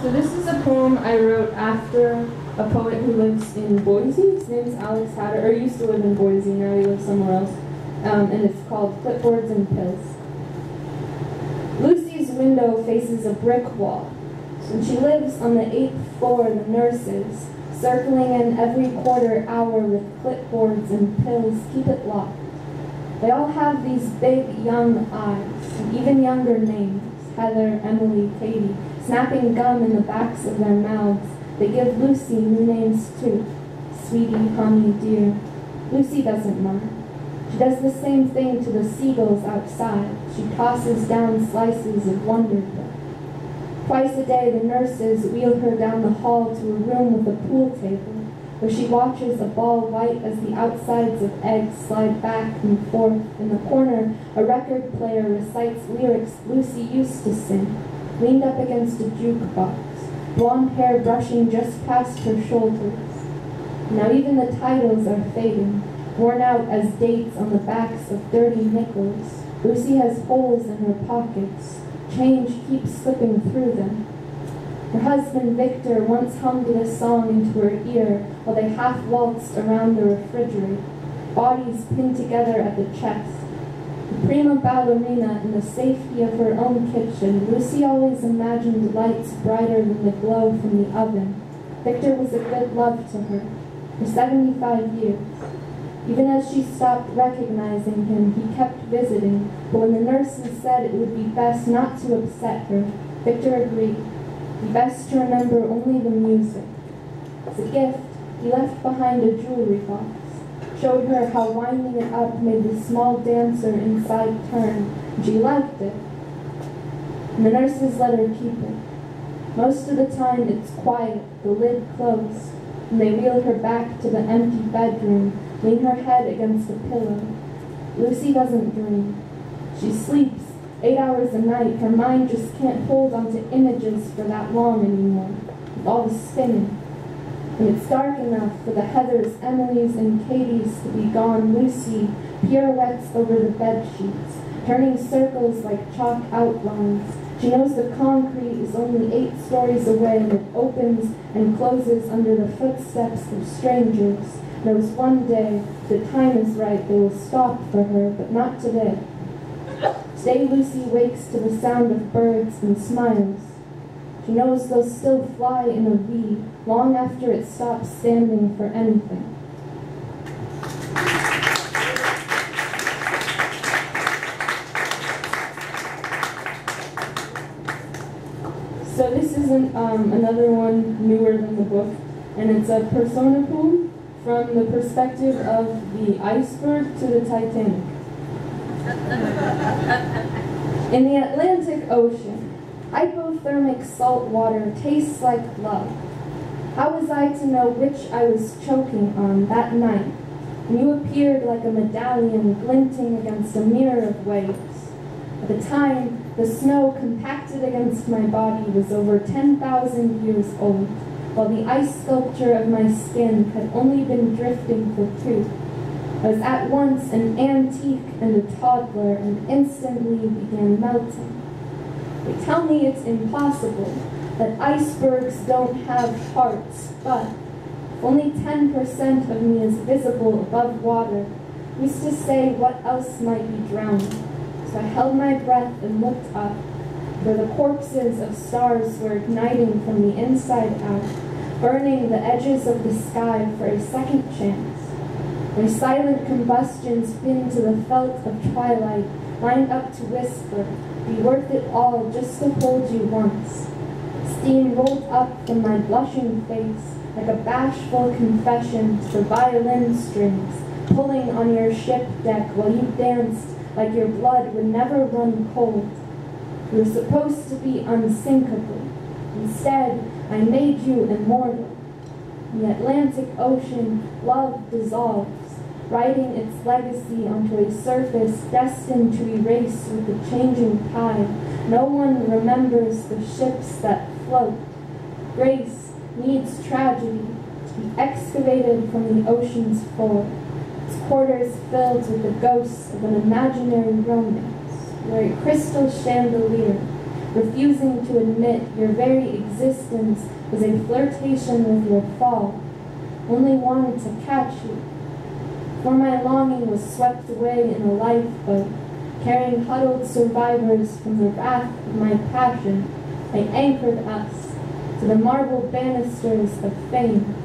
So this is a poem I wrote after a poet who lives in Boise. His name's Alex Hatter, or used to live in Boise, now he lives somewhere else. And it's called Clipboards and Pills. Lucy's window faces a brick wall, and she lives on the 8th floor. The nurses, circling in every quarter hour with clipboards and pills, keep it locked. They all have these big, young eyes, and even younger names: Heather, Emily, Katie, snapping gum in the backs of their mouths. They give Lucy new names too: Sweetie, Honey, Dear. Lucy doesn't mind. She does the same thing to the seagulls outside. She tosses down slices of Wonder Bread. Twice a day, the nurses wheel her down the hall to a room with a pool table, where she watches a ball white as the outsides of eggs slide back and forth. In the corner, a record player recites lyrics Lucy used to sing, leaned up against a jukebox, blonde hair brushing just past her shoulders. Now even the titles are fading, worn out as dates on the backs of dirty nickels. Lucy has holes in her pockets. Change keeps slipping through them. Her husband Victor once hummed this song into her ear while they half-waltzed around the refrigerator, bodies pinned together at the chest. The prima ballerina in the safety of her own kitchen, Lucy always imagined lights brighter than the glow from the oven. Victor was a good love to her for 75 years. Even as she stopped recognizing him, he kept visiting, but when the nurses said it would be best not to upset her, Victor agreed. It would be best to remember only the music. As a gift, he left behind a jewelry box, showed her how winding it up made the small dancer inside turn, and she liked it. And the nurses let her keep it. Most of the time it's quiet, the lid closed, and they wheel her back to the empty bedroom, lean her head against a pillow. Lucy doesn't dream. She sleeps 8 hours a night. Her mind just can't hold onto images for that long anymore, with all the spinning. When it's dark enough for the Heathers, Emilys, and Katies to be gone, Lucy pirouettes over the bed sheets, turning circles like chalk outlines. She knows the concrete is only 8 stories away, and it opens and closes under the footsteps of strangers. Knows one day, if the time is right, they will stop for her, but not today. Today Lucy wakes to the sound of birds and smiles. She knows they'll still fly in a V long after it stops standing for anything. So this is another one newer than the book, and it's a persona poem from the perspective of the iceberg to the Titanic. In the Atlantic Ocean, hypothermic salt water tastes like love. How was I to know which I was choking on that night when you appeared like a medallion glinting against a mirror of waves? At the time, the snow compacted against my body was over 10,000 years old, while the ice sculpture of my skin had only been drifting for 2. I was at once an antique and a toddler, and instantly began melting. They tell me it's impossible, that icebergs don't have hearts, but if only 10% of me is visible above water, who's to say what else might be drowning? So I held my breath and looked up, where the corpses of stars were igniting from the inside out, burning the edges of the sky for a second chance. Their silent combustions pinned to the felt of twilight, lined up to whisper, be worth it all just to hold you once. Steam rolled up from my blushing face like a bashful confession to the violin strings, pulling on your ship deck while you danced like your blood would never run cold. You were supposed to be unsinkable. Instead, I made you immortal. In the Atlantic Ocean, love dissolves, writing its legacy onto a surface destined to erase with the changing tide. No one remembers the ships that float. Grace needs tragedy to be excavated from the ocean's floor, its quarters filled with the ghosts of an imaginary romance, where a crystal chandelier refusing to admit your very existence was a flirtation with your fall, only wanted to catch you. For my longing was swept away in a lifeboat, carrying huddled survivors from the wrath of my passion. I anchored us to the marble banisters of fame,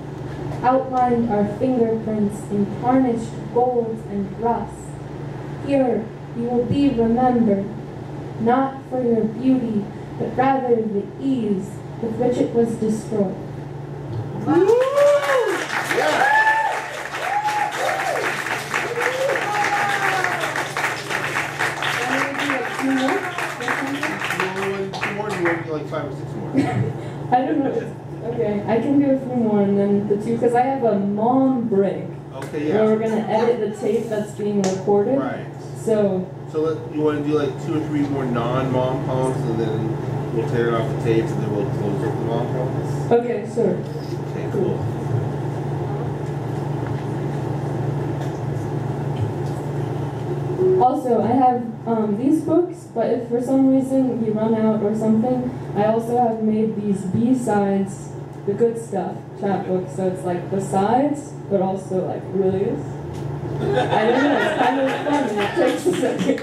outlined our fingerprints in tarnished gold and rust. Here you will be remembered, not for your beauty, but rather the ease with which it was destroyed. Like 5 or 6 more. I don't know. Okay, I can do a few more and then the two, because I have a mom break. Okay, yeah. Where we're going to edit the tape that's being recorded. Right. So you want to do like 2 or 3 more non-mom poems, and then we'll tear it off the tapes, and then we'll close up the mom poems? Okay, sure. Okay, cool. Also, I have these books, but if for some reason you run out or something, I also have made these B-sides, the good stuff, chapbooks. So it's like the sides, but also like really is. I don't know, it's kind of fun, it takes a second.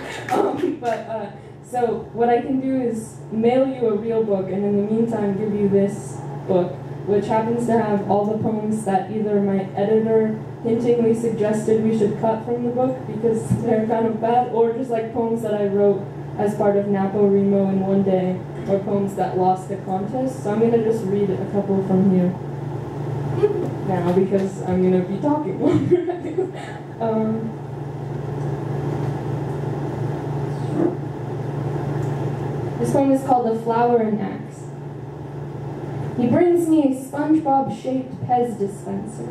So what I can do is mail you a real book, and in the meantime give you this book, which happens to have all the poems that either my editor hintingly suggested we should cut from the book because they're kind of bad, or just like poems that I wrote as part of NaPoWriMo in one day, or poems that lost a contest. So I'm going to just read a couple from here now because I'm going to be talking longer. This poem is called The Flower and Axe. He brings me a SpongeBob-shaped Pez dispenser,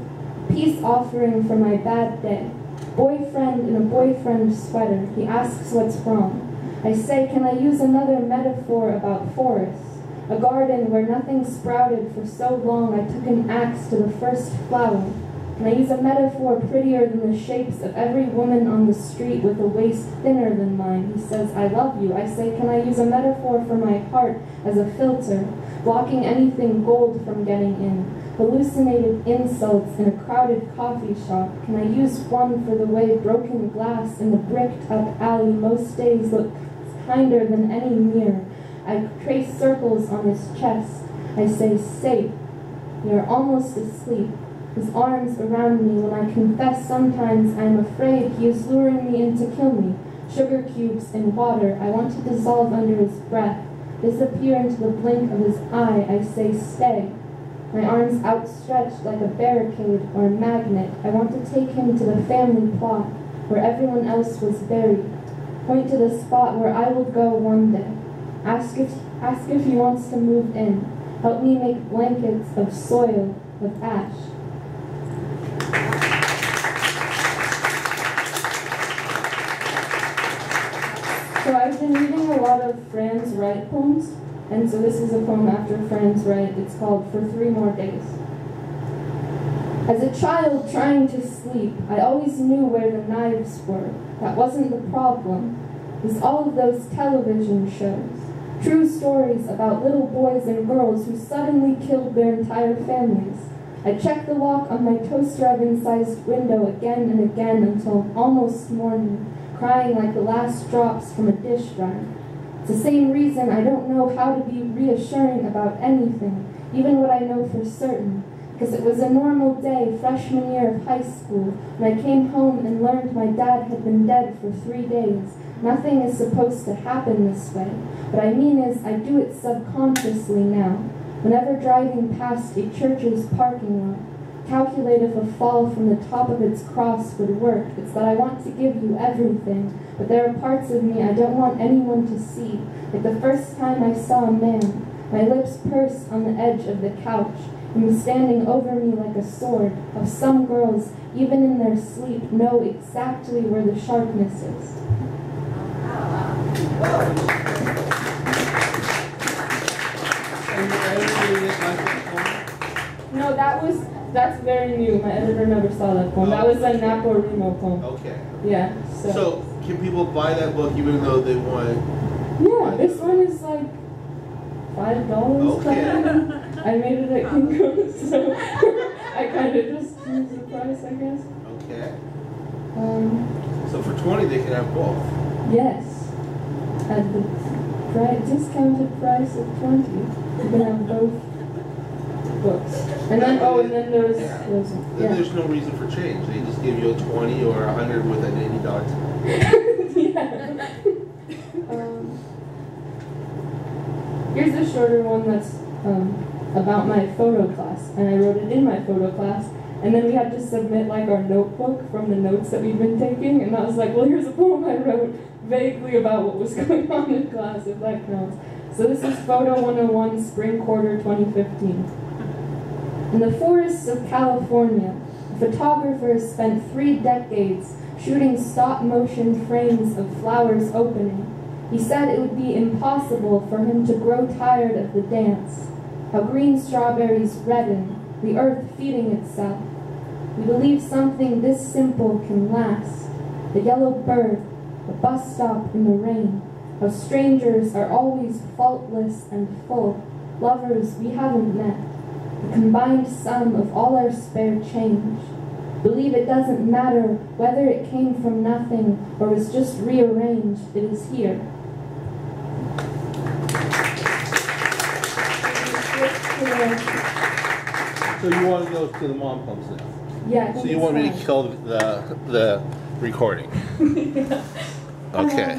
peace offering for my bad day. Boyfriend in a boyfriend sweater, he asks what's wrong. I say, can I use another metaphor about forests? A garden where nothing sprouted for so long I took an axe to the first flower. Can I use a metaphor prettier than the shapes of every woman on the street with a waist thinner than mine? He says, I love you. I say, can I use a metaphor for my heart as a filter, blocking anything gold from getting in? Hallucinated insults in a crowded coffee shop. Can I use one for the way broken glass in the bricked-up alley most days looks kinder than any mirror? I trace circles on his chest. I say, safe. You're almost asleep. His arms around me when I confess sometimes I am afraid he is luring me in to kill me. Sugar cubes in water. I want to dissolve under his breath. Disappear into the blink of his eye. I say, stay. My arms outstretched like a barricade or a magnet. I want to take him to the family plot where everyone else was buried. Point to the spot where I will go one day. Ask if he wants to move in. Help me make blankets of soil, of ash. So I've been reading a lot of Franz Wright poems, and so this is a poem after Franz Wright. It's called For 3 More Days. As a child trying to sleep, I always knew where the knives were. That wasn't the problem. It was all of those television shows. True stories about little boys and girls who suddenly killed their entire families. I checked the lock on my toaster oven-sized window again and again until almost morning, crying like the last drops from a dish rag. It's the same reason I don't know how to be reassuring about anything, even what I know for certain, because it was a normal day freshman year of high school when I came home and learned my dad had been dead for 3 days. Nothing is supposed to happen this way. What I mean is, I do it subconsciously now. Whenever driving past a church's parking lot, calculate if a fall from the top of its cross would work. It's that I want to give you everything, but there are parts of me I don't want anyone to see. Like the first time I saw a man, my lips pursed on the edge of the couch, him standing over me like a sword. How some girls, even in their sleep, know exactly where the sharpness is. No, that's very new. My editor never saw that poem. That was a NaPoWriMo poem. Okay. Yeah. So can people buy that book even though they want? Yeah, this one is like $5. Okay. I made it at Kinko's, so I kind of just choose the price, I guess. Okay. So for 20, they can have both. Yes. At the discounted price of 20, you can have both books. And then, and then there's Then there's no reason for change. They just give you a 20 or a 100 with an $80. Yeah. Here's a shorter one that's about my photo class, and I wrote it in my photo class, and then we had to submit like our notebook from the notes that we've been taking, and I was like, well, here's a poem I wrote vaguely about what was going on in class, if that counts. So this is Photo 101, Spring Quarter 2015. In the forests of California, a photographer spent 3 decades shooting stop-motion frames of flowers opening. He said it would be impossible for him to grow tired of the dance, how green strawberries redden, the earth feeding itself. We believe something this simple can last. The yellow bird, the bus stop in the rain, how strangers are always faultless and full, lovers we haven't met, the combined sum of all our spare change. Believe it doesn't matter whether it came from nothing or was just rearranged, it is here. So you want to go to the mom pumps now? Yeah. So you want me to kill the recording? Yeah. Okay.